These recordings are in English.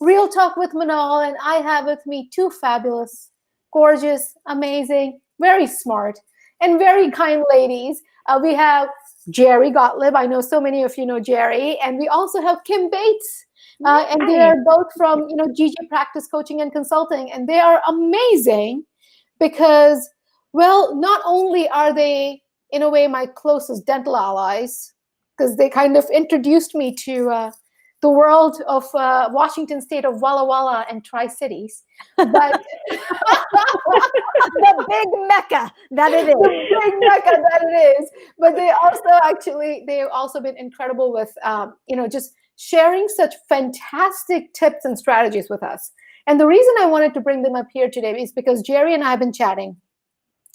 Real Talk with Minal, and I have with me two fabulous, gorgeous, amazing, very smart, and very kind ladies. We have Jerry Gottlieb. I know so many of you know Jerry, and we also have Kim Bates. And they Hi. are both from GG Practice Coaching and Consulting, and they are amazing because, well, not only are they in a way my closest dental allies, because they kind of introduced me to the world of Washington State of Walla Walla and Tri-Cities, but The big mecca that it is. the big mecca that it is. But they've also been incredible with just sharing such fantastic tips and strategies with us. And the reason I wanted to bring them up here today is because Jerry and I have been chatting,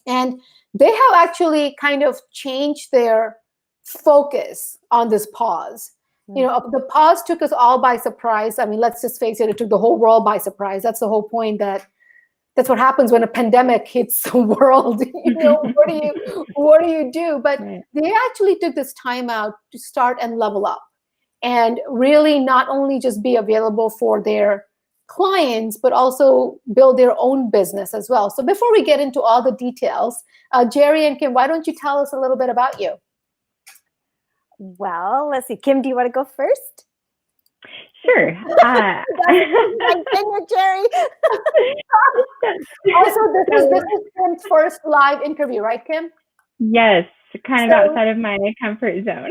and they have actually kind of changed their focus on this pause. The pause took us all by surprise. I mean, let's just face it, it took the whole world by surprise. That's the whole point, that's what happens when a pandemic hits the world. What do you do? But Right. they actually took this time out to start and level up and really not only just be available for their clients, but also build their own business as well. So before we get into all the details, Jerry and Kim, why don't you tell us a little bit about you? Well, let's see. Kim, do you want to go first? Sure. My tenure, Jerry. Also, this is Kim's first live interview, right, Kim? Yes, kind of outside of my comfort zone.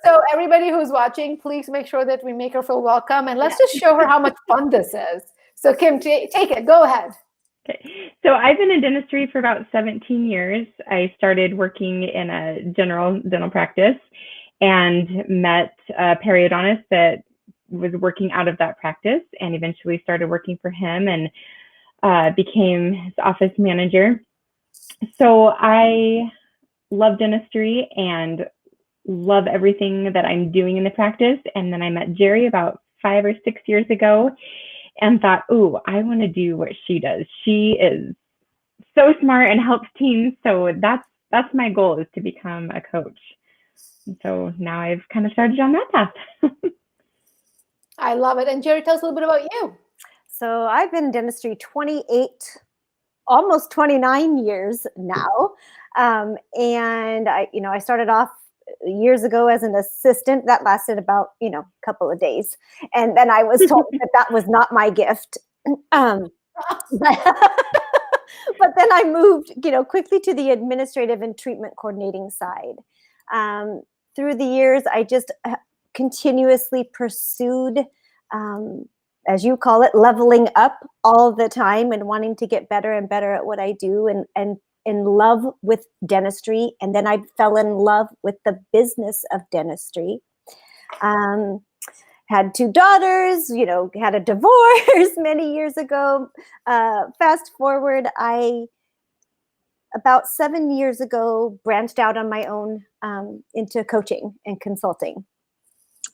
So everybody who's watching, please make sure that we make her feel welcome, and let's just show her how much fun this is. So Kim, take it. Go ahead. Okay. So I've been in dentistry for about 17 years. I started working in a general dental practice and met a periodontist that was working out of that practice, and eventually started working for him and became his office manager. So I love dentistry and love everything that I'm doing in the practice. And then I met Jerry about 5 or 6 years ago and thought, ooh, I want to do what she does. She is so smart and helps teams. So that's my goal, is to become a coach. And so now I've kind of started on that path. I love it. And Jerry, tell us a little bit about you. So I've been in dentistry 28, almost 29 years now. And I started off years ago as an assistant. That lasted about, a couple of days. And then I was told that was not my gift. But then I moved, quickly to the administrative and treatment coordinating side. Through the years, I just continuously pursued, as you call it, leveling up all the time and wanting to get better and better at what I do, and in love with dentistry. And then I fell in love with the business of dentistry. Had 2 daughters, had a divorce many years ago. Fast forward, about 7 years ago, branched out on my own into coaching and consulting.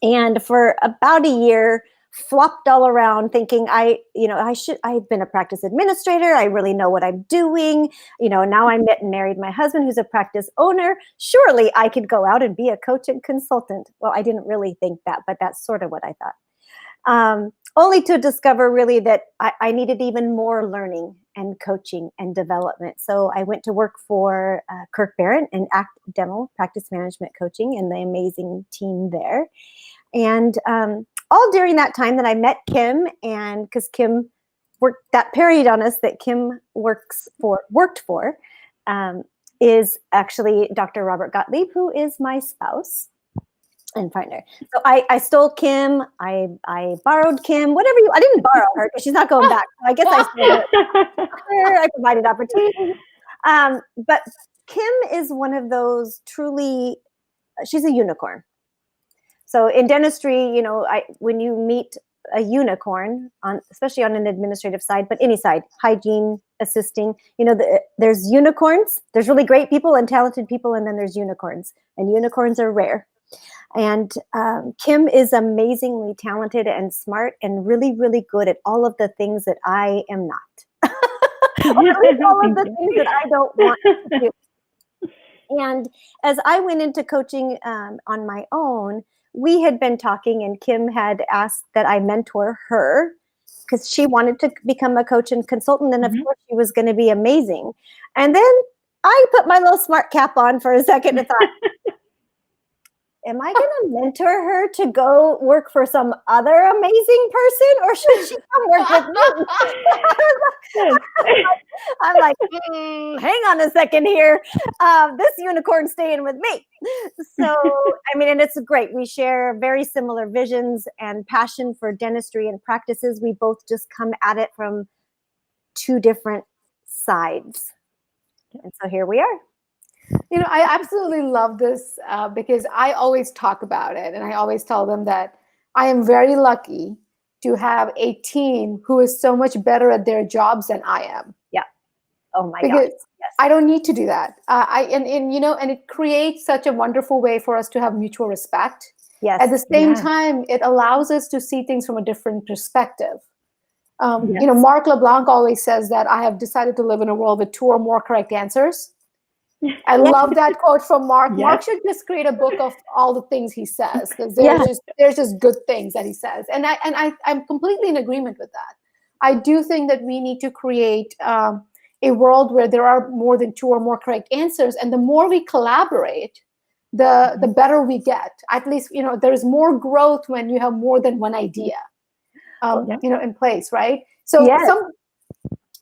And for about a year, flopped all around thinking I've been a practice administrator. I really know what I'm doing. Now I met and married my husband, who's a practice owner. Surely I could go out and be a coach and consultant. Well, I didn't really think that, but that's sort of what I thought. Only to discover really that I needed even more learning and coaching and development. So I went to work for Kirk Barrett and ACT Dental Practice Management Coaching and the amazing team there. And all during that time that I met Kim, and because Kim worked, that periodontist that Kim worked for is actually Dr. Robert Gottlieb, who is my spouse and partner. So I stole Kim, I borrowed Kim, I didn't borrow her because she's not going back. So I guess I stole her. I provided opportunity. But Kim is one of those truly, she's a unicorn. So in dentistry, when you meet a unicorn, especially on an administrative side, but any side, hygiene, assisting, there's unicorns. There's really great people and talented people, and then there's unicorns. And unicorns are rare. And Kim is amazingly talented and smart and really, really good at all of the things that I am not. Or at least all of the things that I don't want to do. And as I went into coaching on my own, we had been talking, and Kim had asked that I mentor her because she wanted to become a coach and consultant. And of Mhm. course, she was going to be amazing. And then I put my little smart cap on for a second and thought, am I going to mentor her to go work for some other amazing person, or should she come work with me? Yes. I'm like, hang on a second here. This unicorn's staying with me. So, I mean, and it's great. We share very similar visions and passion for dentistry and practices. We both just come at it from two different sides. And so here we are. You know, I absolutely love this because I always talk about it, and I always tell them that I am very lucky to have a team who is so much better at their jobs than I am. Yeah. Oh my Because gosh. Yes. I don't need to do that. And you know, and it creates such a wonderful way for us to have mutual respect. Yes. At the same Yeah. time, it allows us to see things from a different perspective. Yes. You know, Mark LeBlanc always says that I have decided to live in a world with 2 or more correct answers. I love that quote from Mark. Yes. Mark should just create a book of all the things he says, because Yeah. there's just good things that he says, and I'm completely in agreement with that. I do think that we need to create a world where there are more than 2 or more correct answers, and the more we collaborate, the better we get. At least, you know, there's more growth when you have more than one idea, Yeah. you know, in place, right? So Yes.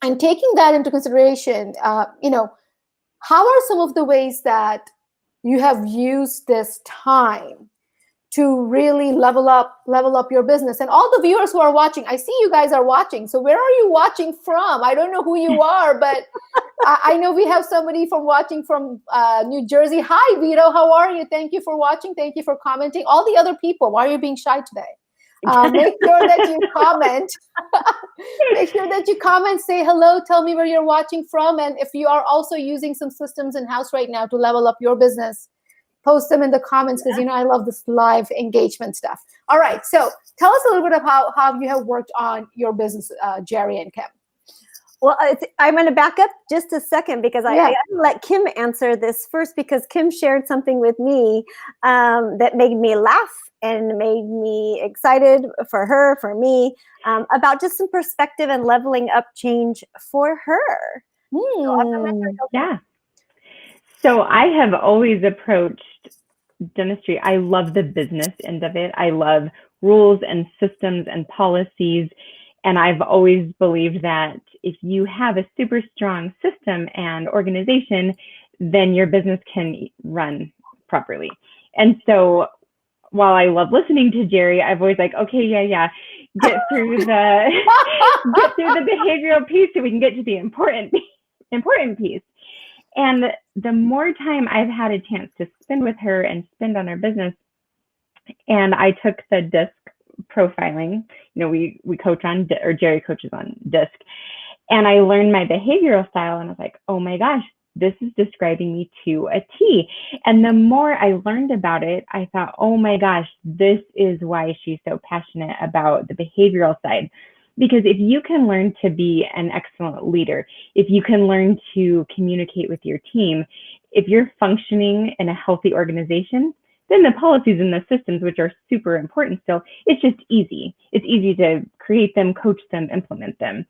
and taking that into consideration, you know, how are some of the ways that you have used this time to really level up your business? And all the viewers who are watching, I see you guys are watching. So where are you watching from? I don't know who you are, but I know we have somebody watching from New Jersey. Hi, Vito. How are you? Thank you for watching. Thank you for commenting. All the other people, why are you being shy today? Make sure that you comment. Make sure that you comment, say hello, tell me where you're watching from. And if you are also using some systems in-house right now to level up your business, post them in the comments, because you know I love this live engagement stuff. All right, so tell us a little bit of how you have worked on your business, Jerry and Kim. Well, I'm going to back up just a second because I let Kim answer this first, because Kim shared something with me that made me laugh and made me excited for her, for me, about just some perspective and leveling up change for her. Yeah. So I have always approached dentistry. I love the business end of it. I love rules and systems and policies. And I've always believed that if you have a super strong system and organization, then your business can run properly. And so while I love listening to Jerry, I've always like, okay, get through the behavioral piece so we can get to the important piece. And the more time I've had a chance to spend with her and spend on our business, and I took the DISC profiling, you know, we coach on, or Jerry coaches on DISC, and I learned my behavioral style, and I was like, oh my gosh, this is describing me to a T. And the more I learned about it, I thought, oh my gosh, this is why she's so passionate about the behavioral side. Because if you can learn to be an excellent leader, if you can learn to communicate with your team, if you're functioning in a healthy organization, then the policies and the systems, which are super important still, it's just easy. It's easy to create them, coach them, implement them.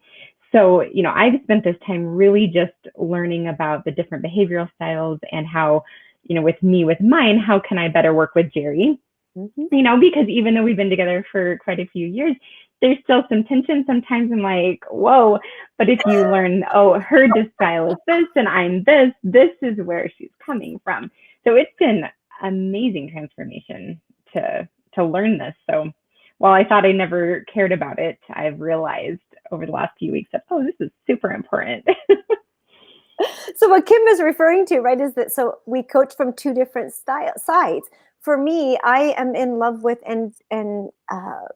So, you know, I've spent this time really just learning about the different behavioral styles and how, you know, with mine, how can I better work with Jerry? Mm-hmm. You know, because even though we've been together for quite a few years, there's still some tension. Sometimes I'm like, whoa, but if you learn, oh, her style is this and I'm this is where she's coming from. So it's been amazing transformation to learn this. So while I thought I never cared about it, I've realized over the last few weeks that, oh, this is super important. So what Kim is referring to, right, is that so we coach from two different sides. For me, I am in love with and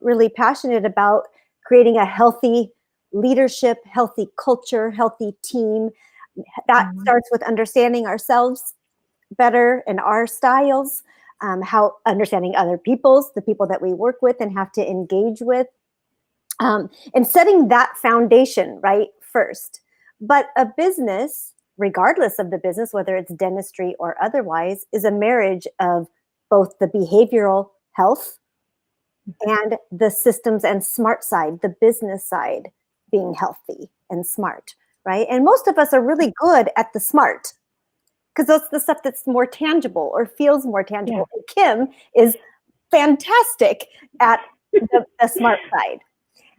really passionate about creating a healthy leadership, healthy culture, healthy team. That starts with understanding ourselves better and our styles, how understanding other the people that we work with and have to engage with, and setting that foundation right first. But a business, regardless of the business, whether it's dentistry or otherwise, is a marriage of both the behavioral health and the systems and smart side, the business side being healthy and smart, right? And most of us are really good at the smart because that's the stuff that's more tangible or feels more tangible. And Kim is fantastic at the smart side.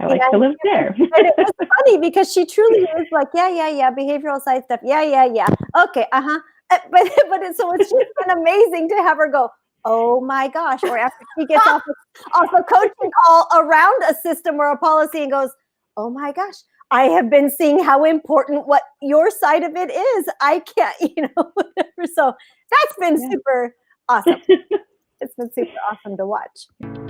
I like to live there. And it was funny because she truly is like, yeah, behavioral side stuff. Yeah. Okay, But it's just been amazing to have her go, oh my gosh, or after she gets off a coaching call around a system or a policy and goes, oh my gosh, I have been seeing how important what your side of it is. I can't, whatever. So that's been super awesome. It's been super awesome to watch.